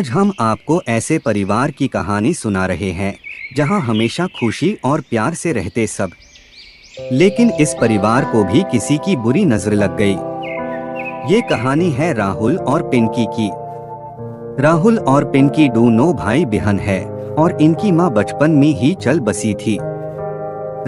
आज हम आपको ऐसे परिवार की कहानी सुना रहे हैं जहां हमेशा खुशी और प्यार से रहते सब। लेकिन इस परिवार को भी किसी की बुरी नजर लग गई। ये कहानी है राहुल और पिंकी की। राहुल और पिंकी दोनों भाई बहन है और इनकी माँ बचपन में ही चल बसी थी।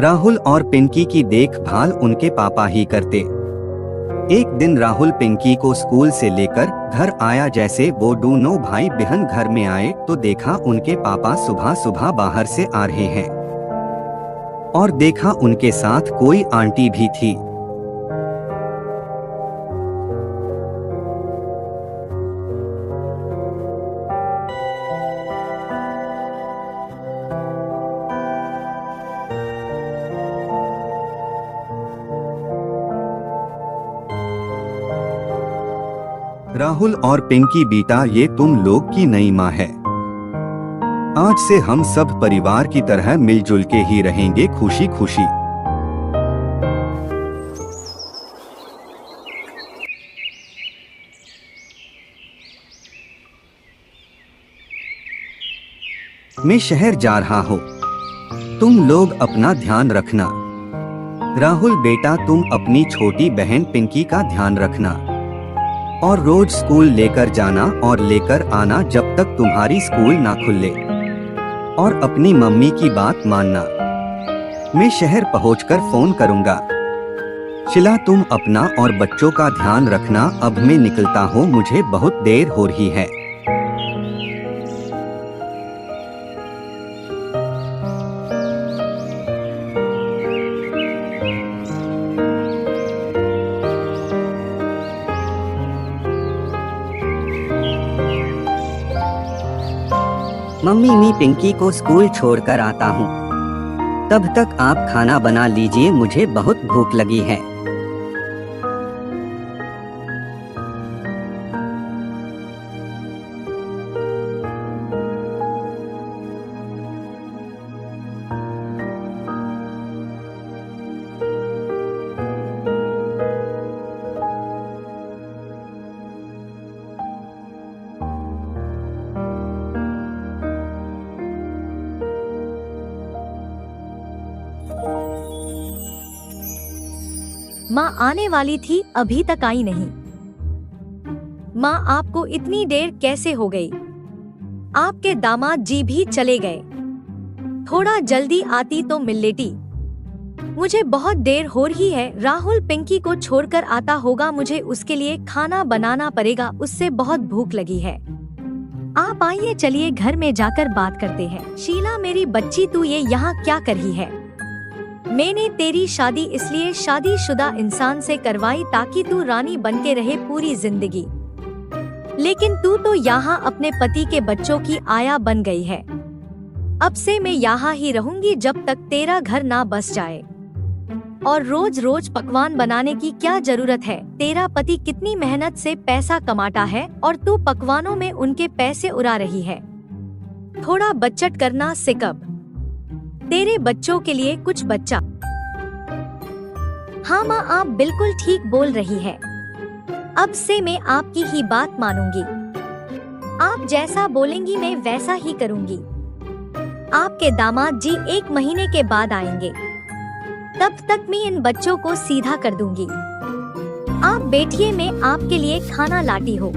राहुल और पिंकी की देखभाल उनके पापा ही करते। एक दिन राहुल पिंकी को स्कूल से लेकर घर आया। जैसे वो दोनों भाई बहन घर में आए तो देखा उनके पापा सुबह सुबह बाहर से आ रहे हैं और देखा उनके साथ कोई आंटी भी थी। राहुल और पिंकी बेटा, ये तुम लोग की नई माँ है। आज से हम सब परिवार की तरह मिलजुल के ही रहेंगे, खुशी खुशी। मैं शहर जा रहा हूँ, तुम लोग अपना ध्यान रखना। राहुल बेटा, तुम अपनी छोटी बहन पिंकी का ध्यान रखना और रोज स्कूल लेकर जाना और लेकर आना जब तक तुम्हारी स्कूल ना खुले। और अपनी मम्मी की बात मानना। मैं शहर पहुंचकर फोन करूंगा। शिला, तुम अपना और बच्चों का ध्यान रखना। अब मैं निकलता हूँ, मुझे बहुत देर हो रही है। मम्मी, मैं पिंकी को स्कूल छोड़कर आता हूँ। तब तक आप खाना बना लीजिए, मुझे बहुत भूख लगी है। माँ आने वाली थी, अभी तक आई नहीं। माँ, आपको इतनी देर कैसे हो गई? आपके दामाद जी भी चले गए। थोड़ा जल्दी आती तो मिल लेती। मुझे बहुत देर हो रही है। राहुल पिंकी को छोड़कर आता होगा, मुझे उसके लिए खाना बनाना पड़ेगा, उससे बहुत भूख लगी है। आप आइए, चलिए घर में जाकर बात करते हैं। शीला मेरी बच्ची, तू ये यहाँ क्या कर रही है? मैंने तेरी शादी इसलिए शादीशुदा इंसान से करवाई ताकि तू रानी बनके रहे पूरी जिंदगी। लेकिन तू तो यहाँ अपने पति के बच्चों की आया बन गई है। अब से मैं यहाँ ही रहूंगी जब तक तेरा घर ना बस जाए। और रोज रोज पकवान बनाने की क्या जरूरत है? तेरा पति कितनी मेहनत से पैसा कमाता है और तू पकवानों में उनके पैसे उड़ा रही है। थोड़ा बचत करना सीख। अब तेरे बच्चों के लिए कुछ बच्चा। हाँ माँ, आप बिल्कुल ठीक बोल रही है। अब से मैं आपकी ही बात मानूंगी। आप जैसा बोलेंगी मैं वैसा ही करूंगी। आपके दामाद जी 1 महीने के बाद आएंगे। तब तक मैं इन बच्चों को सीधा कर दूंगी। आप बैठिए, मैं आपके लिए खाना लाती हूँ।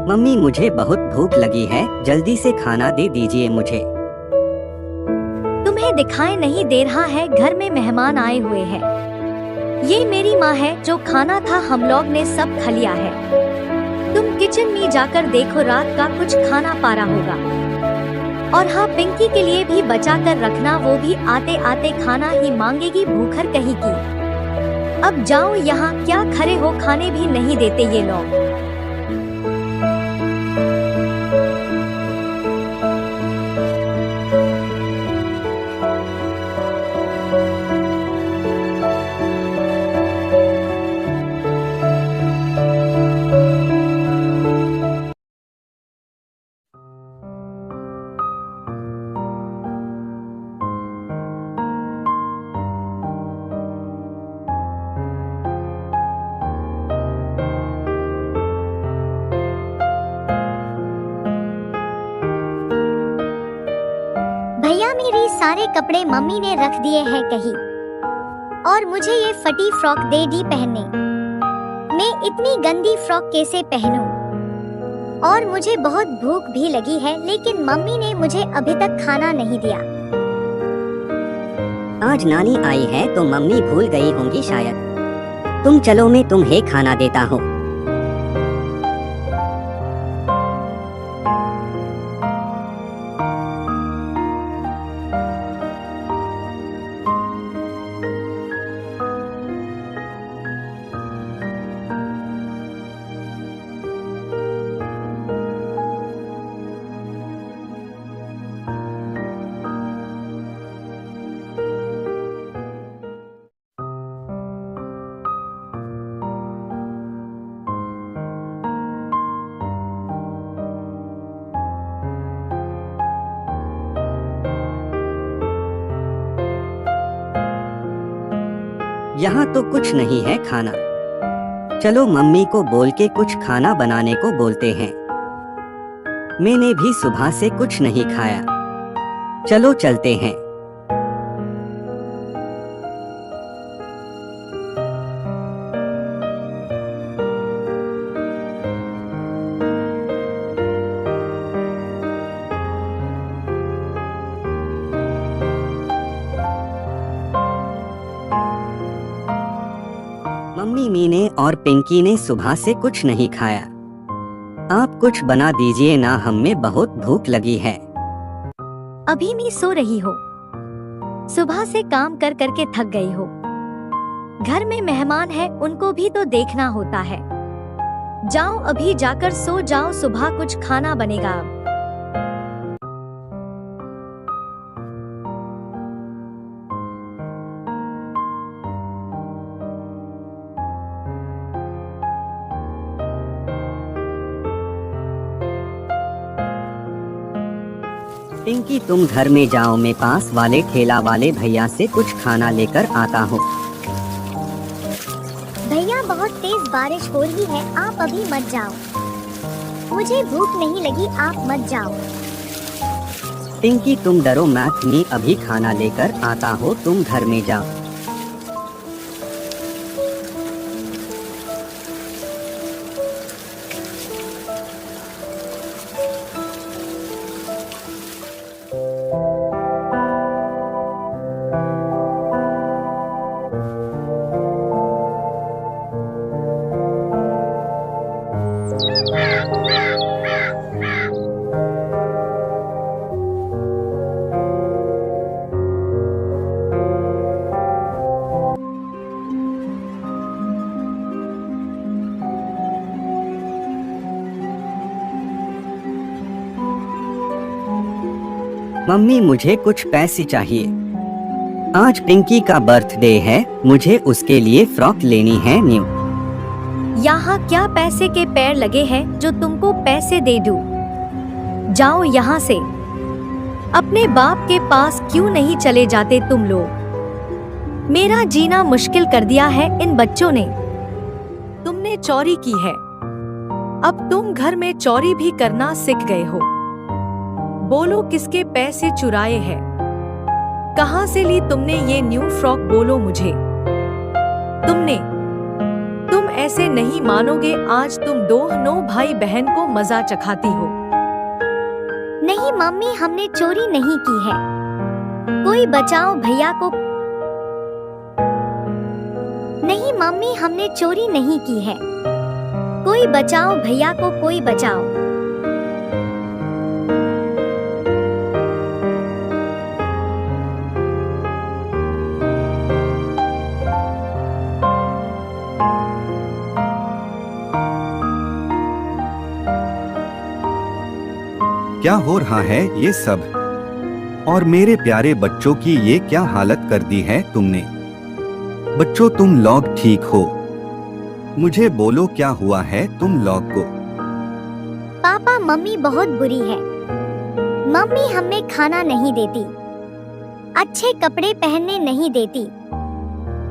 मम्मी, मुझे बहुत भूख लगी है, जल्दी से खाना दे दीजिए मुझे। तुम्हें दिखाई नहीं दे रहा है, घर में मेहमान आए हुए हैं। ये मेरी माँ है, जो खाना था हम लोग ने सब खा लिया है। तुम किचन में जाकर देखो, रात का कुछ खाना पारा होगा। और हाँ, पिंकी के लिए भी बचा कर रखना, वो भी आते आते खाना ही मांगेगी, भूखर कहीं की। अब जाओ, यहाँ क्या खड़े हो, खाने भी नहीं देते ये लोग। मेरे सारे कपड़े मम्मी ने रख दिए हैं कहीं, और मुझे ये फटी फ्रॉक दे दी पहनने। मैं इतनी गंदी फ्रॉक कैसे पहनूं? और मुझे बहुत भूख भी लगी है, लेकिन मम्मी ने मुझे अभी तक खाना नहीं दिया। आज नानी आई है तो मम्मी भूल गई होंगी शायद। तुम चलो, मैं तुम्हें खाना देता हूँ। यहाँ तो कुछ नहीं है खाना। चलो मम्मी को बोल के कुछ खाना बनाने को बोलते हैं। मैंने भी सुबह से कुछ नहीं खाया। चलो चलते हैं। मम्मी मीने और पिंकी ने सुबह से कुछ नहीं खाया। आप कुछ बना दीजिए ना, हमें बहुत भूख लगी है। अभी मैं सो रही हो। सुबह से काम कर करके थक गई हो। घर में मेहमान है, उनको भी तो देखना होता है। जाओ अभी जाकर सो जाओ, सुबह कुछ खाना बनेगा अब। पिंकी तुम घर में जाओ, मैं पास वाले ठेला वाले भैया से कुछ खाना लेकर आता हूँ। भैया बहुत तेज बारिश हो रही है, आप अभी मत जाओ। मुझे भूख नहीं लगी, आप मत जाओ। पिंकी तुम डरो मत, मैं अभी खाना लेकर आता हूँ, तुम घर में जाओ। मम्मी मुझे कुछ पैसे चाहिए। आज पिंकी का बर्थडे है, मुझे उसके लिए फ्रॉक लेनी है न्यू। यहाँ क्या पैसे के पैर लगे हैं जो तुमको पैसे दे दूं? जाओ यहाँ से। अपने बाप के पास क्यों नहीं चले जाते तुम लोग? मेरा जीना मुश्किल कर दिया है इन बच्चों ने। तुमने चोरी की है, अब तुम घर में चोरी भी करना सीख गए हो। बोलो किसके पैसे चुराए हैं? कहाँ से ली तुमने ये न्यू फ्रॉक? बोलो मुझे। तुम ऐसे नहीं मानोगे, आज तुम दोनों भाई बहन को मजा चखाती हो। नहीं मम्मी, हमने चोरी नहीं की है। कोई बचाओ भैया को। नहीं मम्मी, हमने चोरी नहीं की है। कोई बचाओ भैया को, कोई बचाओ। क्या हो रहा है ये सब? और मेरे प्यारे बच्चों की ये क्या हालत कर दी है तुमने? बच्चों तुम लोग ठीक हो? मुझे बोलो क्या हुआ है तुम लोग को? पापा मम्मी बहुत बुरी है। मम्मी हमें खाना नहीं देती, अच्छे कपड़े पहनने नहीं देती,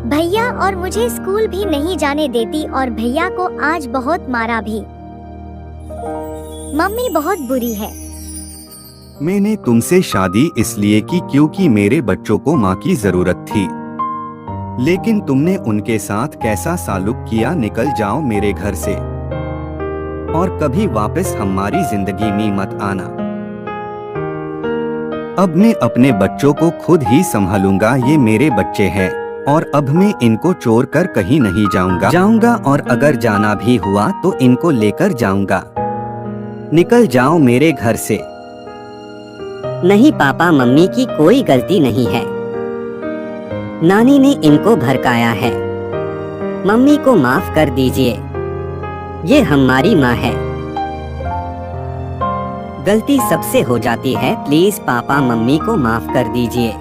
भैया और मुझे स्कूल भी नहीं जाने देती, और भैया को आज बहुत मारा भी। मम्मी बहुत बुरी है। मैंने तुमसे शादी इसलिए की क्योंकि मेरे बच्चों को माँ की जरूरत थी, लेकिन तुमने उनके साथ कैसा सालुक किया। निकल जाओ मेरे घर से और कभी वापस हमारी जिंदगी में मत आना। अब मैं अपने बच्चों को खुद ही संभालूंगा। ये मेरे बच्चे हैं और अब मैं इनको छोड़ कर कहीं नहीं जाऊंगा और अगर जाना भी हुआ तो इनको लेकर जाऊंगा। निकल जाओ मेरे घर से। नहीं पापा, मम्मी की कोई गलती नहीं है। नानी ने इनको भड़काया है। मम्मी को माफ कर दीजिए, ये हमारी माँ है। गलती सबसे हो जाती है, प्लीज पापा मम्मी को माफ कर दीजिए।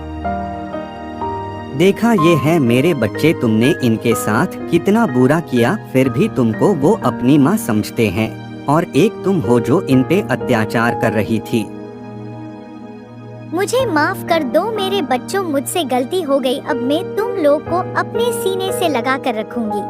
देखा, ये है मेरे बच्चे, तुमने इनके साथ कितना बुरा किया, फिर भी तुमको वो अपनी माँ समझते हैं और एक तुम हो जो इन पे अत्याचार कर रही थी। मुझे माफ कर दो मेरे बच्चों, मुझसे गलती हो गई। अब मैं तुम लोग को अपने सीने से लगा कर रखूंगी।